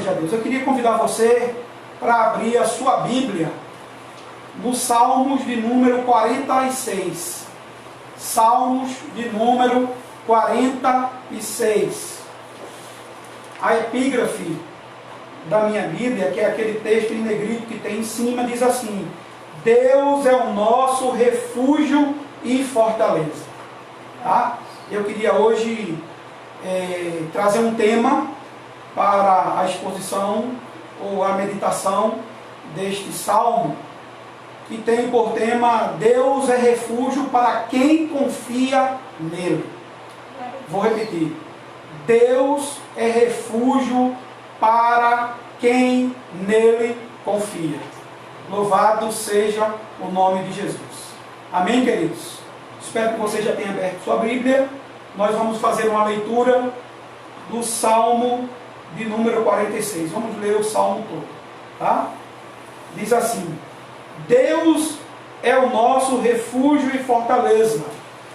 seja Deus. Eu queria convidar você para abrir a sua Bíblia no Salmos de número 46. Salmos de número 46. A epígrafe da minha Bíblia, que é aquele texto em negrito que tem em cima, diz assim: Deus é o nosso refúgio e fortaleza. Tá? Eu queria hoje trazer um tema para a exposição ou a meditação deste salmo, que tem por tema: Deus é refúgio para quem confia nele. Vou repetir: Deus é refúgio para quem nele confia. Louvado seja o nome de Jesus. Amém, queridos? Espero que você já tenha aberto sua Bíblia. Nós vamos fazer uma leitura do Salmo de número 46. Vamos ler o Salmo todo, tá? Diz assim: Deus é o nosso refúgio e fortaleza,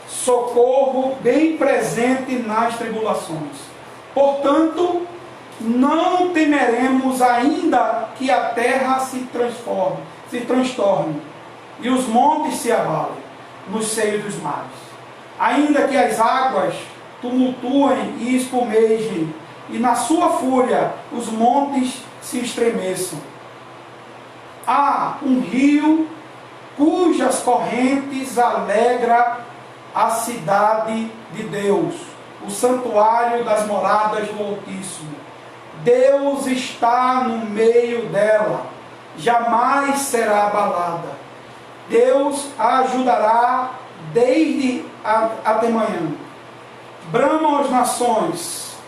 socorro bem presente nas tribulações. Portanto, não temeremos, ainda que a terra se transtorne e os montes se abalem no seio dos mares, ainda que as águas tumultuem e espumejem, e na sua fúria os montes se estremeçam. Há um rio cujas correntes alegra a cidade de Deus, o santuário das moradas do Altíssimo. Deus está no meio dela, jamais será abalada. Deus a ajudará desde até manhã. Bramam as nações,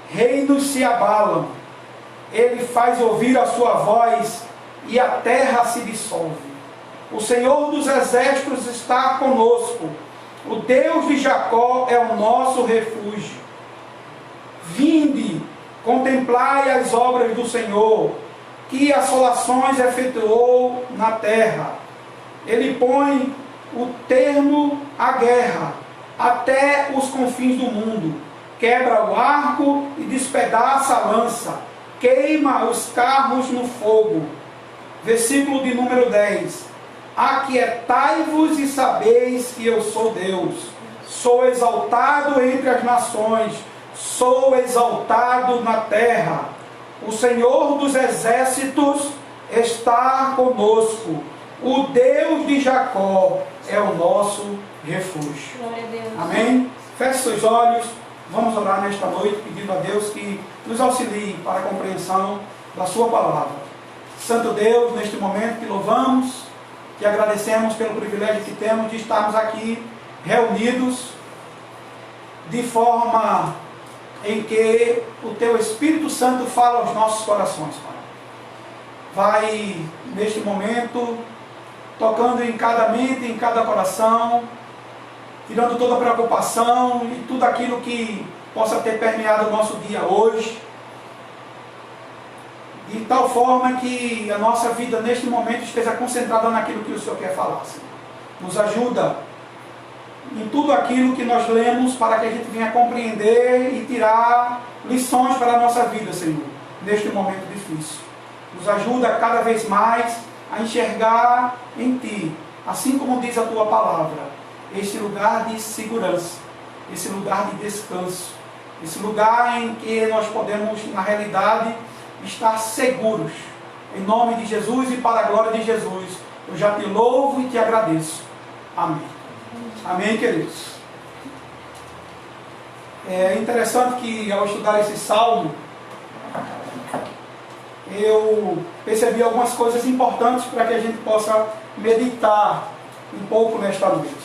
reinos se abalam. Ele faz ouvir a sua voz e a terra se dissolve. O Senhor dos exércitos está conosco. O Deus de Jacó é o nosso refúgio. Vinde, contemplai as obras do Senhor, que assolações efetuou na terra. Ele põe o termo à guerra até os confins do mundo. Quebra o arco e despedaça a lança. Queima os carros no fogo. Versículo de número 10. Aquietai-vos e sabeis que eu sou Deus. Sou exaltado entre as nações. Sou exaltado na terra. O Senhor dos exércitos está conosco. O Deus de Jacó é o nosso refúgio. Glória a Deus. Amém? Feche seus olhos. Vamos orar nesta noite, pedindo a Deus que nos auxilie para a compreensão da sua palavra. Santo Deus, neste momento que louvamos, que agradecemos pelo privilégio que temos de estarmos aqui reunidos de forma em que o Teu Espírito Santo fala aos nossos corações, Pai. Vai, neste momento, tocando em cada mente, em cada coração, tirando toda a preocupação e tudo aquilo que possa ter permeado o nosso dia hoje, de tal forma que a nossa vida neste momento esteja concentrada naquilo que o Senhor quer falar, Senhor. Nos ajuda em tudo aquilo que nós lemos, para que a gente venha compreender e tirar lições para a nossa vida, Senhor, neste momento difícil. Nos ajuda cada vez mais a enxergar em Ti, assim como diz a Tua palavra, este lugar de segurança, esse lugar de descanso, esse lugar em que nós podemos, na realidade, estar seguros. Em nome de Jesus e para a glória de Jesus, eu já te louvo e te agradeço. Amém. Amém, queridos? É interessante que, ao estudar esse salmo, eu percebi algumas coisas importantes para que a gente possa meditar um pouco nesta noite,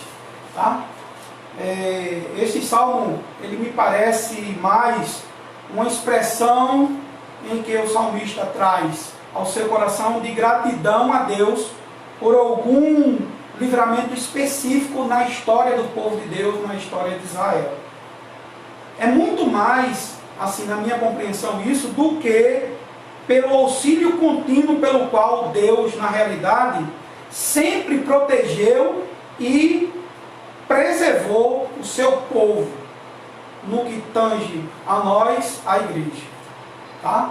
tá? Este salmo, ele me parece mais uma expressão em que o salmista traz ao seu coração de gratidão a Deus por algum livramento específico na história do povo de Deus, na história de Israel. É muito mais, assim, na minha compreensão, isso, do que pelo auxílio contínuo pelo qual Deus, na realidade, sempre protegeu e preservou o seu povo no que tange a nós, a igreja. Tá?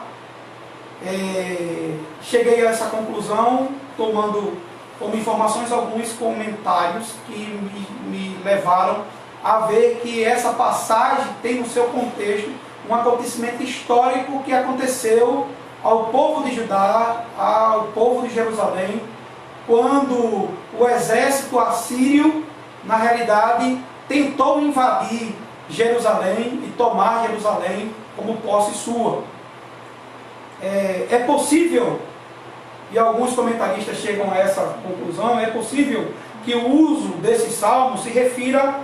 cheguei a essa conclusão tomando como informações alguns comentários que me levaram a ver que essa passagem tem no seu contexto um acontecimento histórico que aconteceu ao povo de Judá, ao povo de Jerusalém, quando o exército assírio, na realidade, tentou invadir Jerusalém e tomar Jerusalém como posse sua. É possível, e alguns comentaristas chegam a essa conclusão, é possível que o uso desse salmo se refira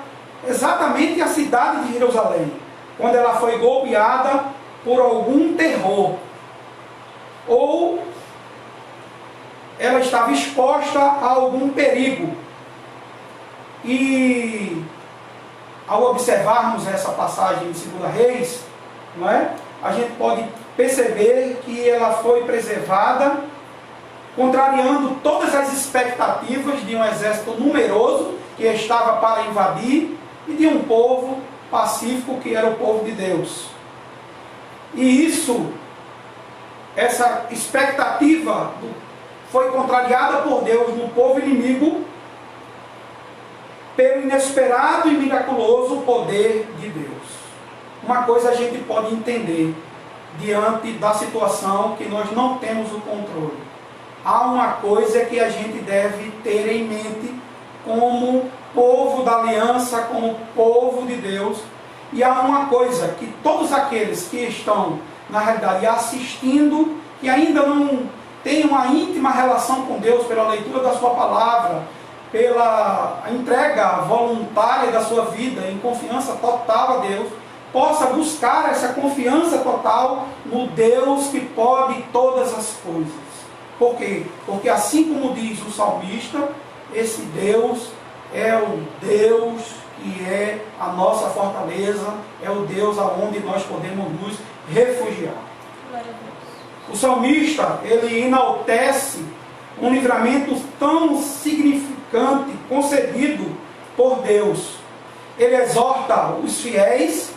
exatamente à cidade de Jerusalém, quando ela foi golpeada por algum terror, ou ela estava exposta a algum perigo. E ao observarmos essa passagem de 2 Reis, não é? A gente pode perceber que ela foi preservada, contrariando todas as expectativas de um exército numeroso que estava para invadir e de um povo pacífico que era o povo de Deus. E essa expectativa foi contrariada por Deus no povo inimigo pelo inesperado e miraculoso poder de Deus. Uma coisa a gente pode entender diante da situação que nós não temos o controle. Há uma coisa que a gente deve ter em mente como povo da aliança, como povo de Deus. E há uma coisa que todos aqueles que estão, na realidade, assistindo, que ainda não têm uma íntima relação com Deus pela leitura da sua palavra, pela entrega voluntária da sua vida em confiança total a Deus, possa buscar essa confiança total no Deus que pode todas as coisas. Por quê? Porque assim como diz o salmista, esse Deus é o Deus que é a nossa fortaleza, é o Deus aonde nós podemos nos refugiar. O salmista, ele enaltece um livramento tão significante concedido por Deus. Ele exorta os fiéis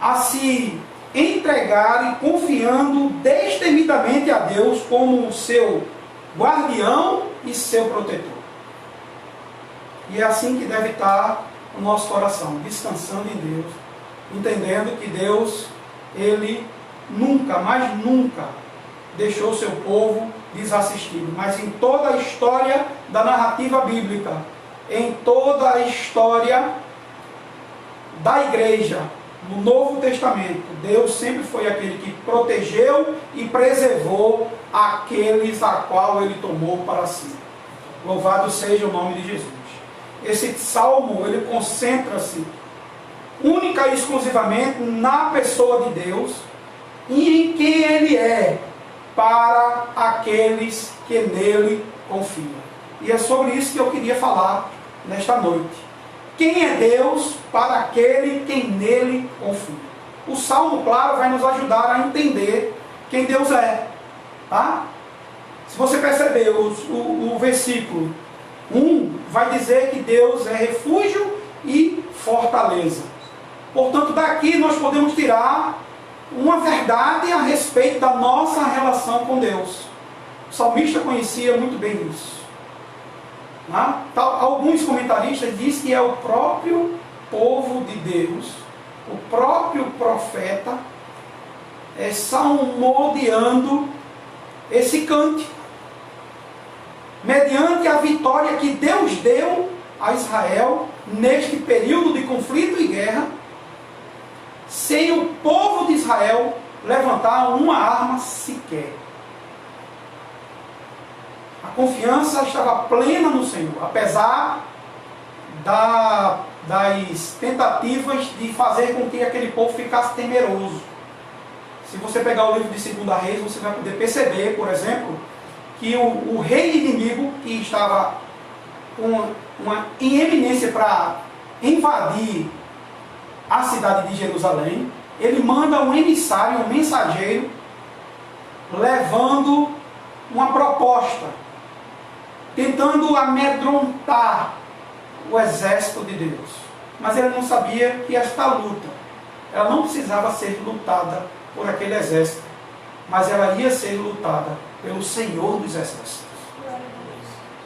a se entregarem confiando destemidamente a Deus como seu guardião e seu protetor. E é assim que deve estar o nosso coração, descansando em Deus, entendendo que Deus, Ele nunca, mas nunca deixou seu povo desassistido. Mas em toda a história da narrativa bíblica, em toda a história da igreja, no Novo Testamento, Deus sempre foi aquele que protegeu e preservou aqueles a qual Ele tomou para si. Louvado seja o nome de Jesus. Esse salmo, ele concentra-se única e exclusivamente na pessoa de Deus e em quem Ele é para aqueles que nele confiam. E é sobre isso que eu queria falar nesta noite. Quem é Deus para aquele que nele confia? O salmo, claro, vai nos ajudar a entender quem Deus é. Tá? Se você perceber o versículo 1, vai dizer que Deus é refúgio e fortaleza. Portanto, daqui nós podemos tirar uma verdade a respeito da nossa relação com Deus. O salmista conhecia muito bem isso. Alguns comentaristas dizem que é o próprio povo de Deus, o próprio profeta, salmodiando esse cântico, mediante a vitória que Deus deu a Israel neste período de conflito e guerra, sem o povo de Israel levantar uma arma sequer. A confiança estava plena no Senhor, apesar das tentativas de fazer com que aquele povo ficasse temeroso. Se você pegar o livro de 2 Reis, você vai poder perceber, por exemplo, que o rei inimigo, que estava em eminência para invadir a cidade de Jerusalém, ele manda um emissário, um mensageiro, levando uma proposta, tentando amedrontar o exército de Deus. Mas ele não sabia que esta luta, ela não precisava ser lutada por aquele exército, mas ela ia ser lutada pelo Senhor dos Exércitos.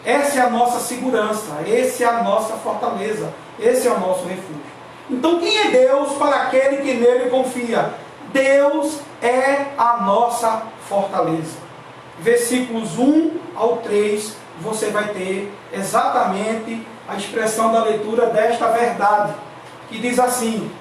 Essa é a nossa segurança, essa é a nossa fortaleza, esse é o nosso refúgio. Então quem é Deus para aquele que nele confia? Deus é a nossa fortaleza. Versículos 1 ao 3, você vai ter exatamente a expressão da leitura desta verdade, que diz assim: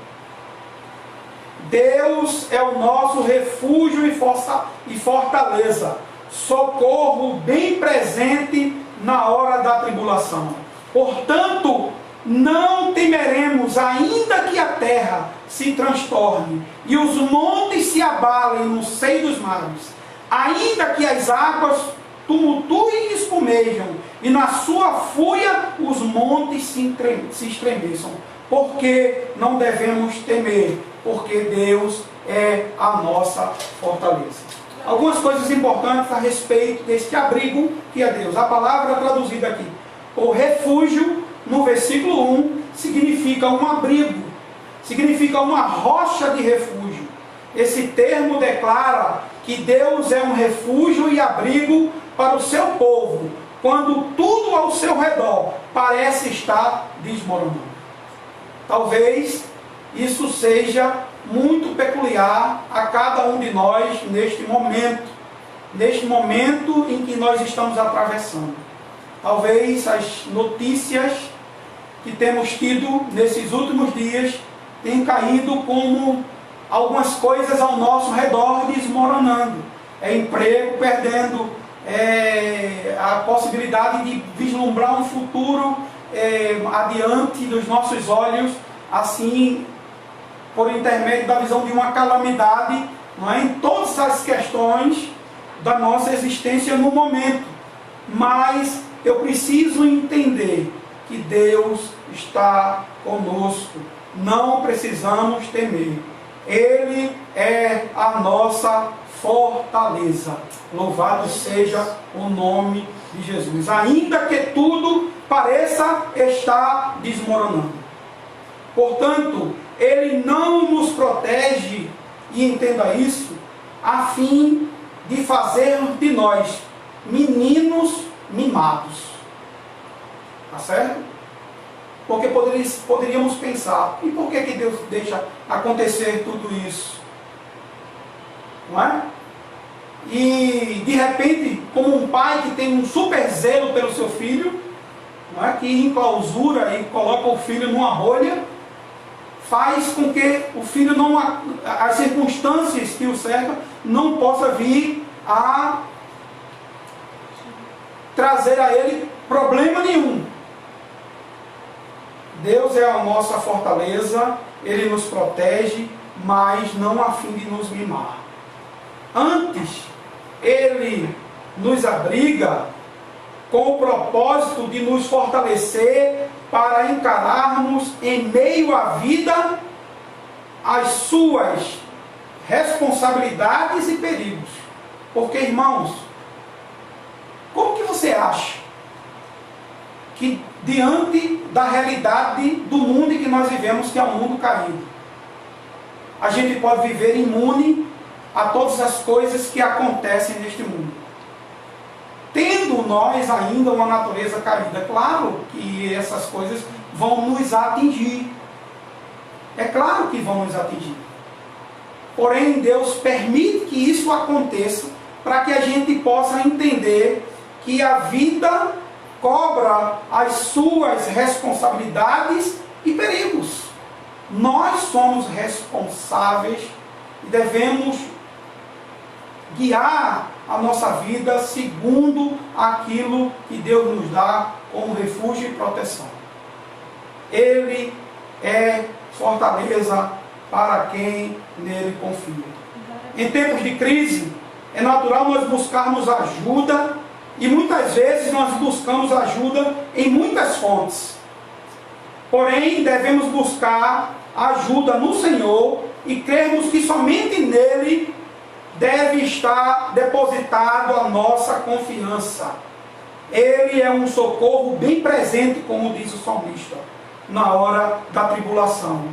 Deus é o nosso refúgio e fortaleza, socorro bem presente na hora da tribulação. Portanto, não temeremos, ainda que a terra se transtorne e os montes se abalem no seio dos mares, ainda que as águas tumultuem e espumejam, e na sua fúria os montes se estremeçam. Porque não devemos temer, porque Deus é a nossa fortaleza. Algumas coisas importantes a respeito deste abrigo que é Deus. A palavra traduzida aqui, o refúgio, no versículo 1, significa um abrigo, significa uma rocha de refúgio. Esse termo declara que Deus é um refúgio e abrigo para o seu povo, quando tudo ao seu redor parece estar desmoronando. Talvez isso seja muito peculiar a cada um de nós neste momento em que nós estamos atravessando. Talvez as notícias que temos tido nesses últimos dias tenham caído como algumas coisas ao nosso redor desmoronando. Emprego perdendo, a possibilidade de vislumbrar um futuro adiante dos nossos olhos, assim, por intermédio da visão de uma calamidade, não é? Em todas as questões da nossa existência no momento. Mas eu preciso entender que Deus está conosco. Não precisamos temer. Ele é a nossa fortaleza. Louvado seja o nome de Jesus. Ainda que tudo pareça estar desmoronando. Portanto, Ele não nos protege, e entenda isso, a fim de fazer de nós meninos mimados. Tá certo? Porque poderíamos pensar, e por que Deus deixa acontecer tudo isso? Não é? E de repente, como um pai que tem um super zelo pelo seu filho, não é? Que enclausura e coloca o filho numa bolha, faz com que o filho não, as circunstâncias que o cercam, não possa vir a trazer a ele problema nenhum. Deus é a nossa fortaleza, Ele nos protege, mas não a fim de nos mimar. Antes, Ele nos abriga com o propósito de nos fortalecer para encararmos em meio à vida as suas responsabilidades e perigos. Porque, irmãos, como que você acha que diante da realidade do mundo em que nós vivemos, que é um mundo caído, a gente pode viver imune a todas as coisas que acontecem neste mundo? Tendo nós ainda uma natureza caída, é claro que essas coisas vão nos atingir. É claro que vão nos atingir. Porém, Deus permite que isso aconteça para que a gente possa entender que a vida cobra as suas responsabilidades e perigos. Nós somos responsáveis e devemos guiar a nossa vida segundo aquilo que Deus nos dá como refúgio e proteção. Ele é fortaleza para quem nele confia. Em tempos de crise, é natural nós buscarmos ajuda, e muitas vezes nós buscamos ajuda em muitas fontes. Porém, devemos buscar ajuda no Senhor e crermos que somente nele deve estar depositado a nossa confiança. Ele é um socorro bem presente, como diz o salmista, na hora da tribulação.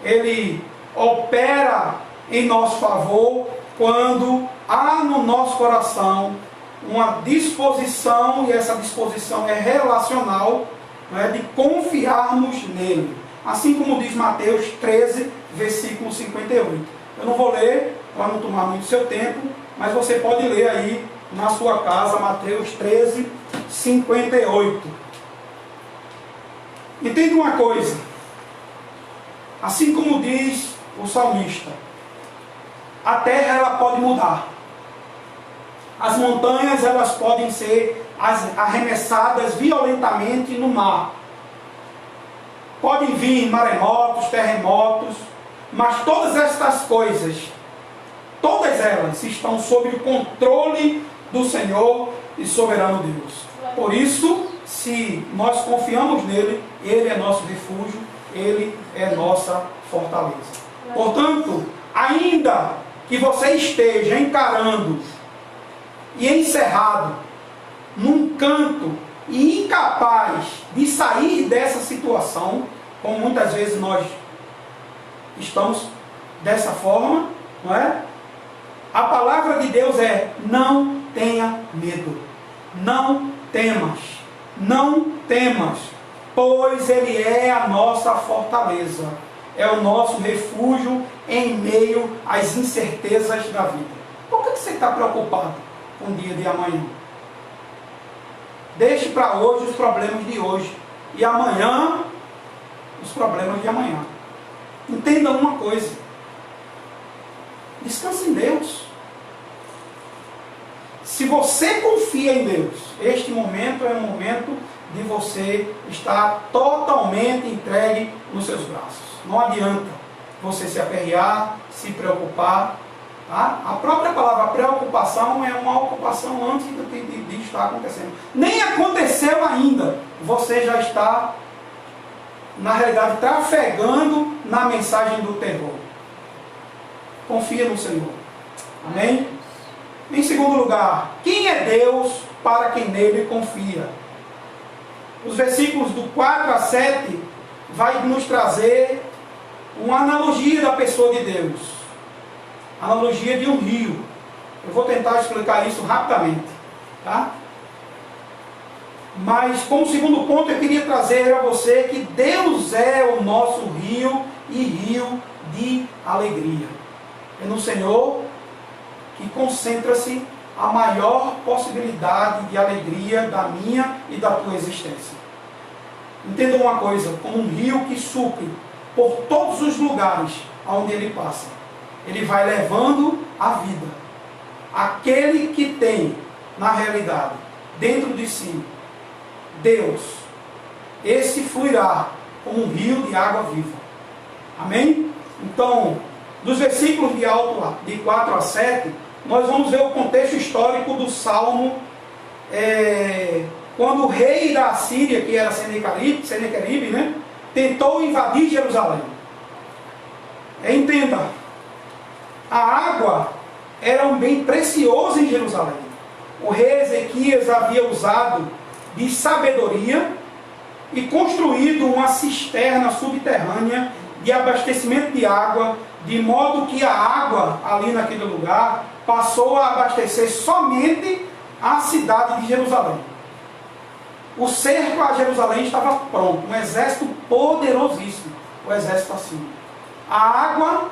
Ele opera em nosso favor quando há no nosso coração uma disposição, e essa disposição é relacional, não é, de confiarmos nele. Assim como diz Mateus 13, versículo 58. Eu não vou ler para não tomar muito seu tempo, mas você pode ler aí na sua casa, Mateus 13, 58. Entenda uma coisa, assim como diz o salmista, a terra ela pode mudar, as montanhas elas podem ser arremessadas violentamente no mar, podem vir maremotos, terremotos, mas todas estas coisas, todas elas estão sob o controle do Senhor e soberano Deus. Por isso, se nós confiamos nele, ele é nosso refúgio, ele é nossa fortaleza. Portanto, ainda que você esteja encarando e encerrado num canto e incapaz de sair dessa situação, como muitas vezes nós estamos dessa forma, não é? A palavra de Deus é: não tenha medo, não temas, não temas, pois ele é a nossa fortaleza, é o nosso refúgio em meio às incertezas da vida. Por que você está preocupado com o dia de amanhã? Deixe para hoje os problemas de hoje, e amanhã os problemas de amanhã. Entenda uma coisa: descanse em Deus. Se você confia em Deus, este momento é um momento de você estar totalmente entregue nos seus braços. Não adianta você se aperrear, se preocupar. Tá? A própria palavra preocupação é uma ocupação antes de estar acontecendo. Nem aconteceu ainda, você já está, na realidade, trafegando na mensagem do terror. Confia no Senhor. Amém? Em segundo lugar, quem é Deus para quem nele confia? Os versículos do 4 a 7 vai nos trazer uma analogia da pessoa de Deus. Analogia de um rio. Eu vou tentar explicar isso rapidamente. Tá? Mas como segundo ponto eu queria trazer a você que Deus é o nosso rio e rio de alegria. É no Senhor que concentra-se a maior possibilidade de alegria da minha e da tua existência. Entenda uma coisa, como um rio que supre por todos os lugares onde ele passa, ele vai levando a vida. Aquele que tem, na realidade, dentro de si, Deus, esse fluirá como um rio de água viva. Amém? Então, dos versículos de 4 a 7, nós vamos ver o contexto histórico do Salmo, quando o rei da Assíria, que era Senequeribe, né, tentou invadir Jerusalém. Entenda, a água era um bem precioso em Jerusalém. O rei Ezequias havia usado de sabedoria e construído uma cisterna subterrânea de abastecimento de água, de modo que a água ali naquele lugar passou a abastecer somente a cidade de Jerusalém. O cerco a Jerusalém estava pronto, um exército poderosíssimo, o exército assírio. A água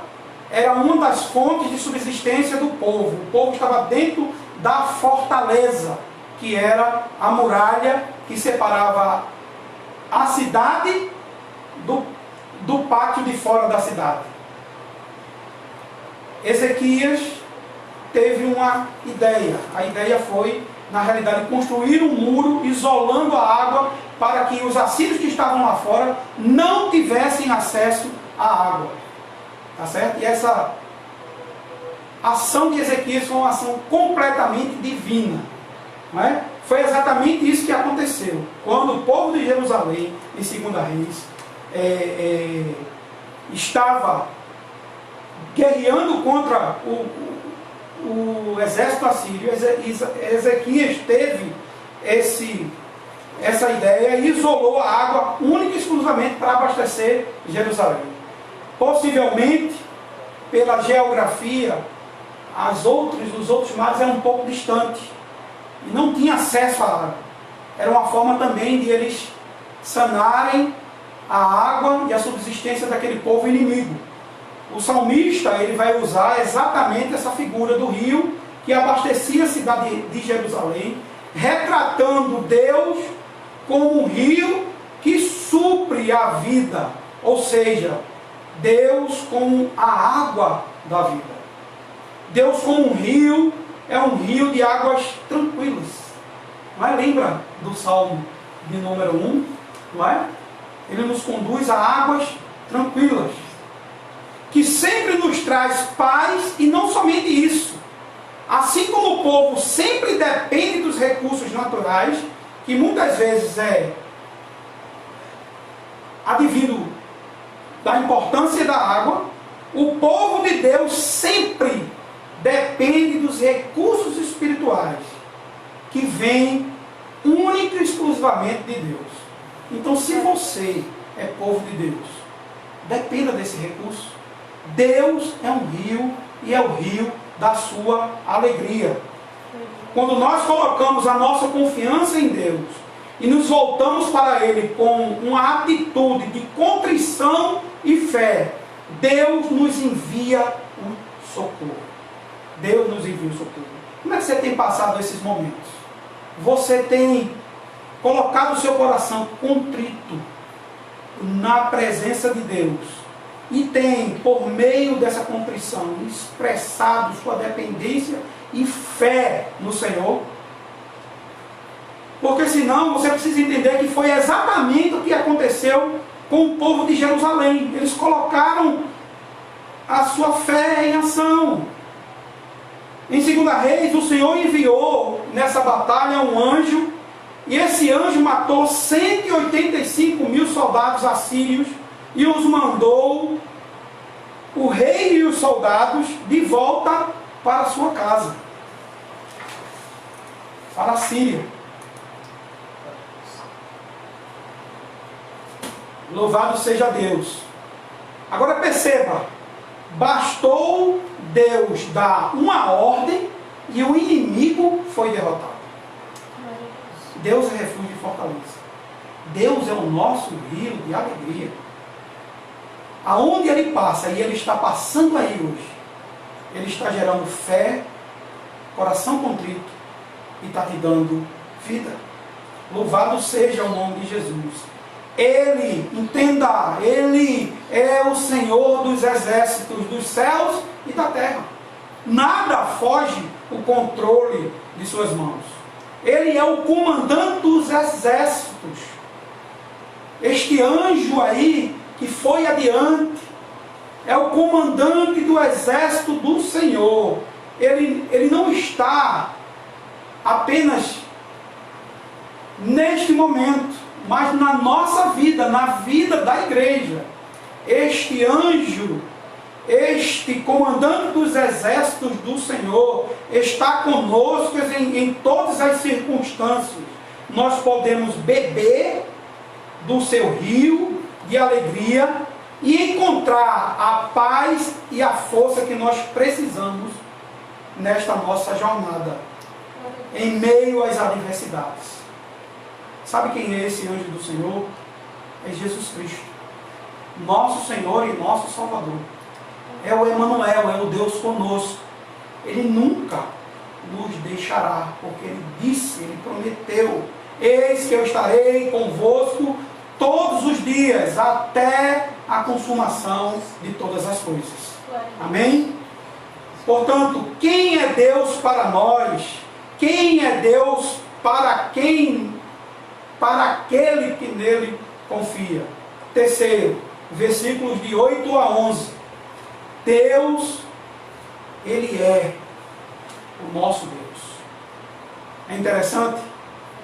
era uma das fontes de subsistência do povo. O povo estava dentro da fortaleza, que era a muralha que separava a cidade do pátio de fora da cidade. Ezequias teve uma ideia. A ideia foi, na realidade, construir um muro isolando a água para que os assírios que estavam lá fora não tivessem acesso à água. Tá certo? E essa ação de Ezequias foi uma ação completamente divina. Não é? Foi exatamente isso que aconteceu. Quando o povo de Jerusalém, em 2 Reis, estava guerreando contra o exército assírio, Ezequias teve essa ideia e isolou a água única e exclusivamente para abastecer Jerusalém. Possivelmente, pela geografia os outros mares eram um pouco distantes e não tinha acesso à água. Era uma forma também de eles sanarem a água e a subsistência daquele povo inimigo. O salmista ele vai usar exatamente essa figura do rio que abastecia a cidade de Jerusalém, retratando Deus como um rio que supre a vida, ou seja, Deus como a água da vida. Deus como um rio, é um rio de águas tranquilas. Não é? Lembra do Salmo de número 1? Não é? Ele nos conduz a águas tranquilas, que sempre nos traz paz, e não somente isso. Assim como o povo sempre depende dos recursos naturais, que muitas vezes é advindo da importância da água, o povo de Deus sempre depende dos recursos espirituais, que vêm única e exclusivamente de Deus. Então, se você é povo de Deus, dependa desse recurso. Deus é um rio e é o rio da sua alegria. Quando nós colocamos a nossa confiança em Deus e nos voltamos para Ele com uma atitude de contrição e fé, Deus nos envia o socorro. Deus nos envia o socorro. Como é que você tem passado esses momentos? Você tem colocado o seu coração contrito na presença de Deus e tem, por meio dessa contrição, expressado sua dependência e fé no Senhor? Porque senão você precisa entender que foi exatamente o que aconteceu com o povo de Jerusalém. Eles colocaram a sua fé em ação. Em 2 Reis, o Senhor enviou nessa batalha um anjo, e esse anjo matou 185.000 soldados assírios e os mandou, o rei e os soldados, de volta para a sua casa, para a Síria. Louvado seja Deus. Agora perceba, bastou Deus dar uma ordem e o inimigo foi derrotado. Deus é refúgio e fortaleza. Deus é o nosso rio de alegria. Aonde Ele passa, e Ele está passando aí hoje, Ele está gerando fé, coração contrito, e está te dando vida. Louvado seja o nome de Jesus. Ele, entenda, Ele é o Senhor dos exércitos dos céus e da terra. Nada foge o controle de suas mãos. Ele é o comandante dos exércitos. Este anjo aí, que foi adiante, é o comandante do exército do Senhor. Ele não está apenas neste momento, mas na nossa vida, na vida da igreja. Este anjo, este comandante dos exércitos do Senhor, está conosco em todas as circunstâncias. Nós podemos beber do seu rio de alegria e encontrar a paz e a força que nós precisamos nesta nossa jornada, em meio às adversidades. Sabe quem é esse anjo do Senhor? É Jesus Cristo, nosso Senhor e nosso Salvador. É o Emanuel, é o Deus conosco. Ele nunca nos deixará, porque Ele disse, Ele prometeu: eis que eu estarei convosco todos os dias, até a consumação de todas as coisas. Amém? Portanto, quem é Deus para nós? Quem é Deus para quem? Para aquele que nele confia. Terceiro, versículos de 8 a 11. Deus, Ele é o nosso Deus. É interessante,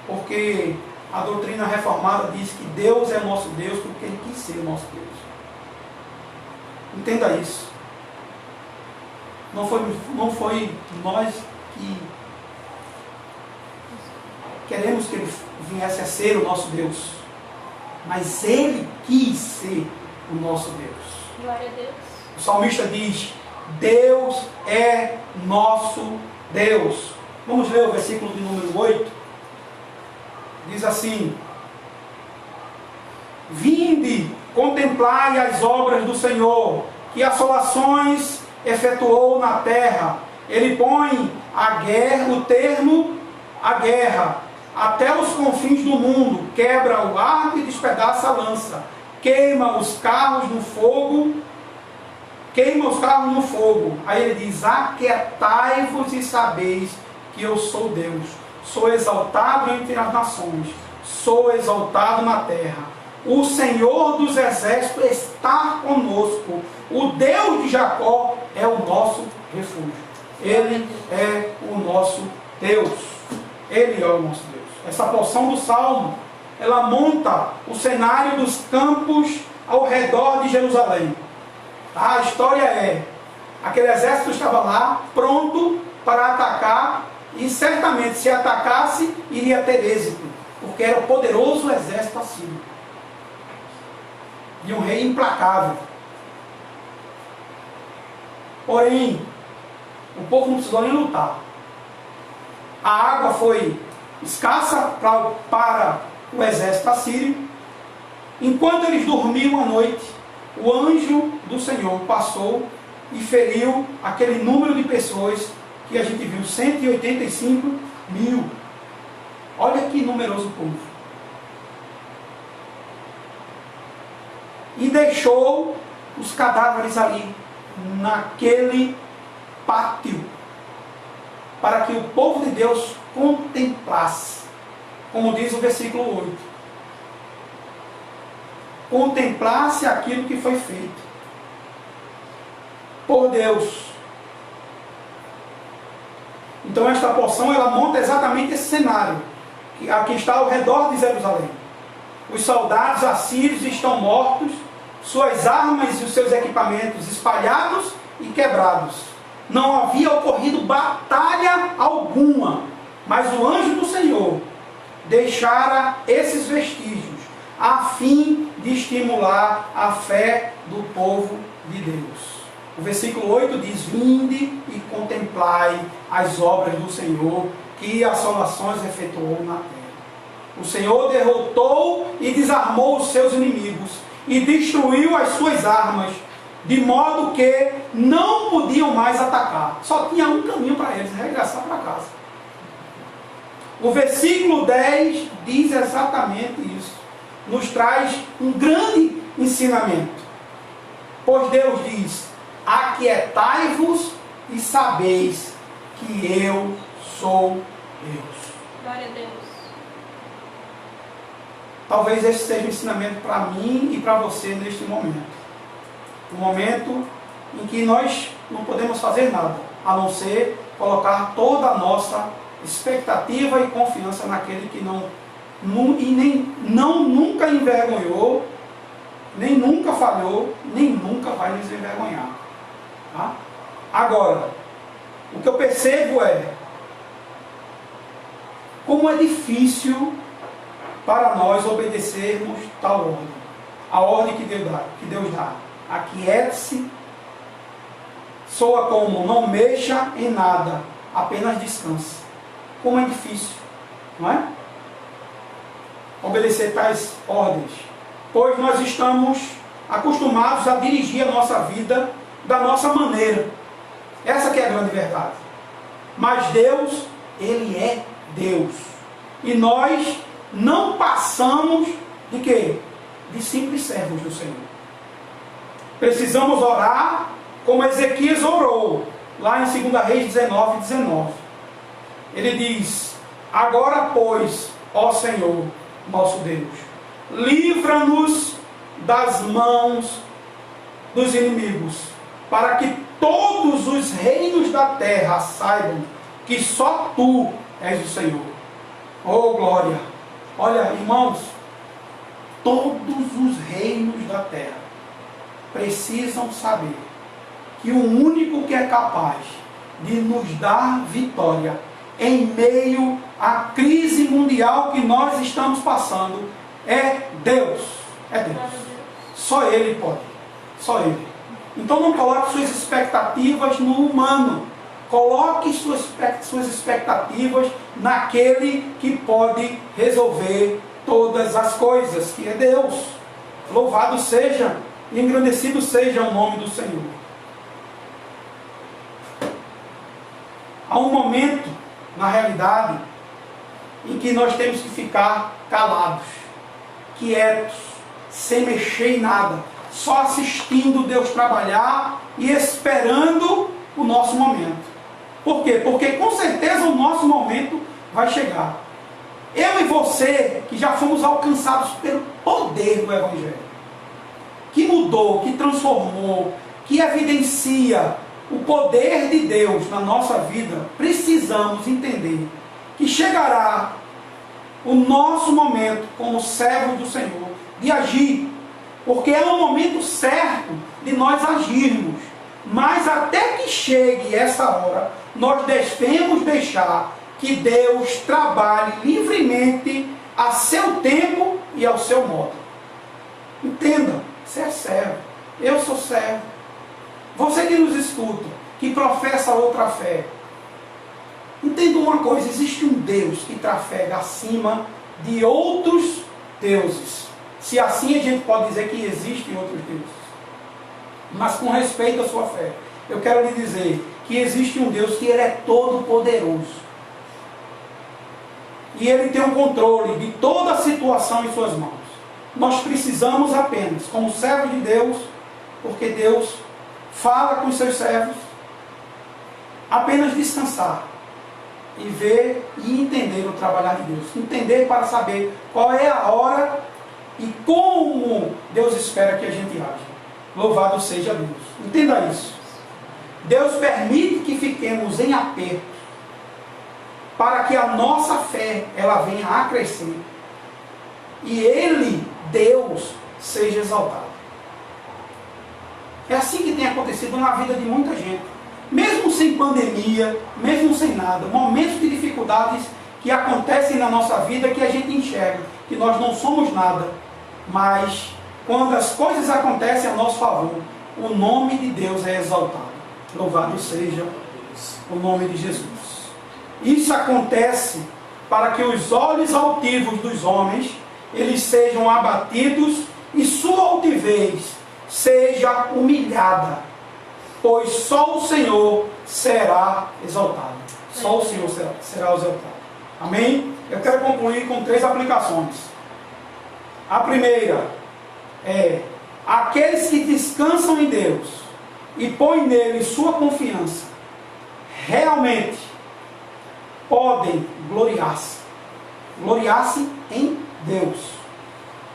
porque a doutrina reformada diz que Deus é nosso Deus porque Ele quis ser o nosso Deus. Entenda isso. Não foi nós que queremos que Ele viesse a ser o nosso Deus, mas Ele quis ser o nosso Deus. Glória a Deus. O salmista diz: Deus é nosso Deus. Vamos ler o versículo de número 8. Diz assim: vinde, contemplai as obras do Senhor, que assolações efetuou na terra. Ele põe a guerra, o termo, a guerra, até os confins do mundo, quebra o arco e despedaça a lança, queima os carros no fogo, Aí ele diz: aquietai-vos e sabeis que eu sou Deus, sou exaltado entre as nações, sou exaltado na terra. O Senhor dos exércitos está conosco, o Deus de Jacó é o nosso refúgio. Ele é o nosso Deus. Ele é o nosso Deus. Essa porção do Salmo, ela monta o cenário dos campos ao redor de Jerusalém. A história é: aquele exército estava lá, pronto para atacar, e certamente se atacasse, iria ter êxito, porque era o poderoso exército assírio, de um rei implacável. Porém, o povo não precisou nem lutar. A água foi escassa para o exército assírio. Enquanto eles dormiam à noite, o anjo do Senhor passou e feriu aquele número de pessoas que a gente viu, 185 mil. Olha que numeroso povo. E deixou os cadáveres ali, naquele pátio, para que o povo de Deus contemplasse, como diz o versículo 8. Contemplasse aquilo que foi feito por Deus. Então esta porção, ela monta exatamente esse cenário, que aqui está ao redor de Jerusalém. Os soldados assírios estão mortos, suas armas e os seus equipamentos espalhados e quebrados. Não havia ocorrido batalha alguma, mas o anjo do Senhor deixara esses vestígios a fim de estimular a fé do povo de Deus. O versículo 8 diz: vinde e contemplai as obras do Senhor, que assolações efetuou na terra. O Senhor derrotou e desarmou os seus inimigos e destruiu as suas armas, de modo que não podiam mais atacar. Só tinha um caminho para eles: regressar para casa. O versículo 10 diz exatamente isso. Nos traz um grande ensinamento. Pois Deus diz: aquietai-vos e sabeis que eu sou Deus. Glória a Deus. Talvez esse seja um ensinamento para mim e para você neste momento. Um momento em que nós não podemos fazer nada, a não ser colocar toda a nossa expectativa e confiança naquele que nunca envergonhou, nem nunca falhou, nem nunca vai nos envergonhar. Tá? Agora, o que eu percebo é como é difícil para nós obedecermos tal ordem. A ordem que Deus dá. Aquiete-se, soa como: não mexa em nada, apenas descanse. Como é difícil, não é? Obedecer tais ordens, pois nós estamos acostumados a dirigir a nossa vida da nossa maneira. Essa que é a grande verdade. Mas Deus, Ele é Deus. E nós não passamos de quê? De simples servos do Senhor. Precisamos orar como Ezequias orou, lá em 2 Reis 19:19. Ele diz: agora, pois, ó Senhor, nosso Deus, livra-nos das mãos dos inimigos, para que todos os reinos da terra saibam que só Tu és o Senhor. Oh, glória! Olha, irmãos, todos os reinos da terra precisam saber que o único que é capaz de nos dar vitória em meio à crise mundial que nós estamos passando é Deus. É Deus. Só Ele pode. Só Ele. Então não coloque suas expectativas no humano. Coloque suas expectativas naquele que pode resolver todas as coisas, que é Deus. Louvado seja e engrandecido seja o nome do Senhor. Há um momento, na realidade, em que nós temos que ficar calados, quietos, sem mexer em nada, só assistindo Deus trabalhar e esperando o nosso momento. Por quê? Porque com certeza o nosso momento vai chegar. Eu e você, que já fomos alcançados pelo poder do Evangelho, que mudou, que transformou, que evidencia o poder de Deus na nossa vida, precisamos entender que chegará o nosso momento como servos do Senhor de agir, porque é o momento certo de nós agirmos. Mas até que chegue essa hora, nós devemos deixar que Deus trabalhe livremente a seu tempo e ao seu modo. Entenda, você é servo, eu sou servo. Você que nos escuta, que professa outra fé, entenda uma coisa, existe um Deus que trafega acima de outros deuses. Se assim a gente pode dizer que existem outros deuses. Mas com respeito à sua fé, eu quero lhe dizer que existe um Deus que ele é todo poderoso. E ele tem o controle de toda a situação em suas mãos. Nós precisamos apenas, como servos de Deus, porque Deus fala com os seus servos, apenas descansar e ver e entender o trabalhar de Deus. Entender para saber qual é a hora e como Deus espera que a gente age. Louvado seja Deus. Entenda isso. Deus permite que fiquemos em aperto para que a nossa fé ela venha a crescer e Ele, Deus, seja exaltado. É assim que tem acontecido na vida de muita gente. Mesmo sem pandemia, mesmo sem nada, momentos de dificuldades que acontecem na nossa vida que a gente enxerga, que nós não somos nada, mas quando as coisas acontecem a nosso favor, o nome de Deus é exaltado. Louvado seja o nome de Jesus. Isso acontece para que os olhos altivos dos homens, eles sejam abatidos e sua altivez seja humilhada, pois só o Senhor será exaltado. Só o Senhor será exaltado. Amém? Eu quero concluir com 3 aplicações. A primeira é: aqueles que descansam em Deus e põem nele sua confiança, realmente podem gloriar-se. Gloriar-se em Deus.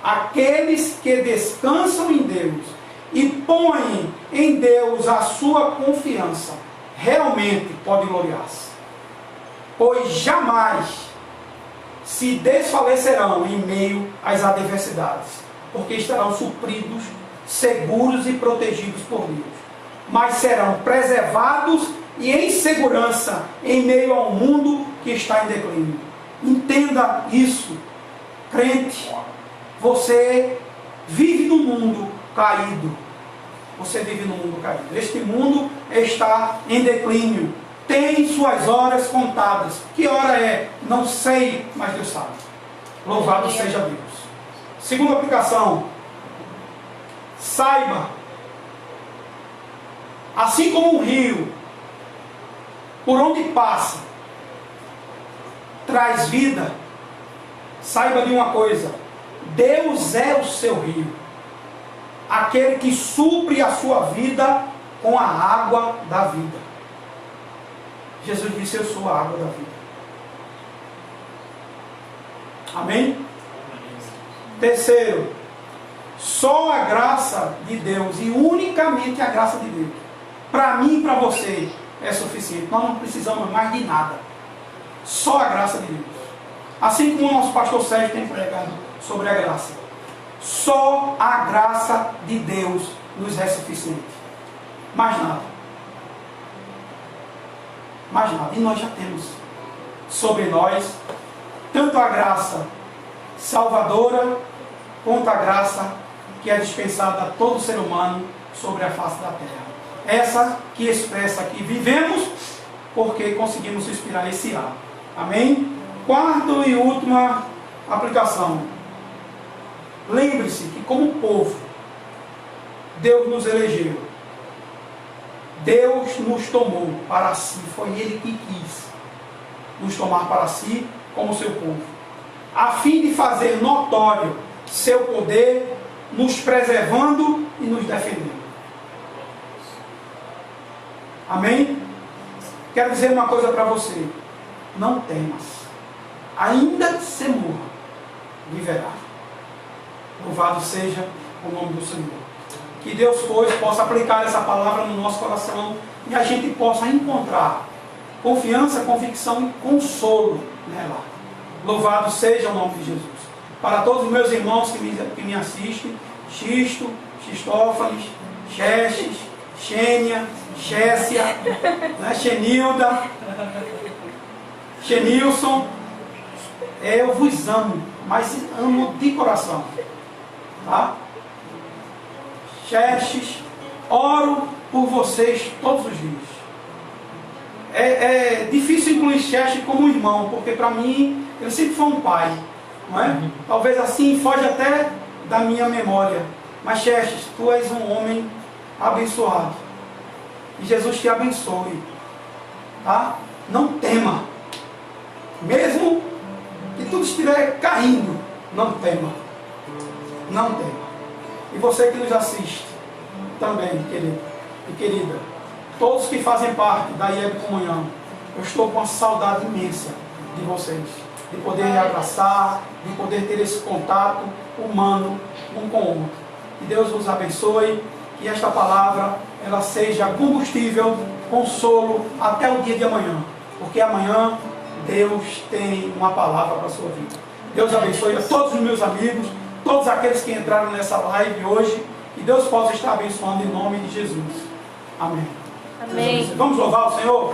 Aqueles que descansam em Deus e põem em Deus a sua confiança, realmente podem gloriar-se. Pois jamais se desfalecerão em meio às adversidades, porque estarão supridos, seguros e protegidos por Deus. Mas serão preservados e em segurança em meio ao mundo que está em declínio. Entenda isso, crente. Você vive num mundo caído. Você vive num mundo caído. Este mundo está em declínio. Tem suas horas contadas. Que hora é? Não sei, mas Deus sabe. Louvado seja Deus. Segunda aplicação. Saiba, assim como um rio, por onde passa, traz vida, saiba de uma coisa: Deus é o seu rio, aquele que supre a sua vida com a água da vida. Jesus disse: eu sou a água da vida. Amém? Terceiro, só a graça de Deus, e unicamente a graça de Deus, para mim e para você, é suficiente. Nós não precisamos mais de nada. Só a graça de Deus. Assim como o nosso pastor Sérgio tem pregado sobre a graça. Só a graça de Deus nos é suficiente. Mais nada. Mais nada. E nós já temos sobre nós tanto a graça salvadora, quanto a graça que é dispensada a todo ser humano sobre a face da terra. Essa que expressa que vivemos porque conseguimos respirar esse ar. Amém? Quarta e última aplicação. Lembre-se que como povo, Deus nos elegeu. Deus nos tomou para si. Foi Ele que quis nos tomar para si como seu povo, a fim de fazer notório seu poder, nos preservando e nos defendendo. Amém? Quero dizer uma coisa para você. Não temas. Ainda que você morra, viverá. Louvado seja o nome do Senhor. Que Deus, pois, possa aplicar essa palavra no nosso coração e a gente possa encontrar confiança, convicção e consolo nela. Louvado seja o nome de Jesus. Para todos os meus irmãos que me assistem, Xisto, Xistófanes, Xerxes, Xênia, Xécia, né, Xenilda, Xenilson, eu vos amo, mas amo de coração. Tá? Xerxes, oro por vocês todos os dias. É difícil incluir Xerxes como irmão, porque para mim ele sempre foi um pai, não é? Talvez assim foge até da minha memória. Mas Xerxes, tu és um homem abençoado. E Jesus te abençoe. Tá? Não tema. Mesmo que tudo estiver caindo, não tema. Não tema. E você que nos assiste também, querido e querida, todos que fazem parte da IEB Comunhão, eu estou com uma saudade imensa de vocês, de poder abraçar, de poder ter esse contato humano um com o outro. Que Deus vos abençoe, que esta palavra ela seja combustível, consolo até o dia de amanhã, porque amanhã Deus tem uma palavra para a sua vida. Deus abençoe a todos os meus amigos, todos aqueles que entraram nessa live hoje, que Deus possa estar abençoando em nome de Jesus. Amém. Amém. Vamos louvar o Senhor?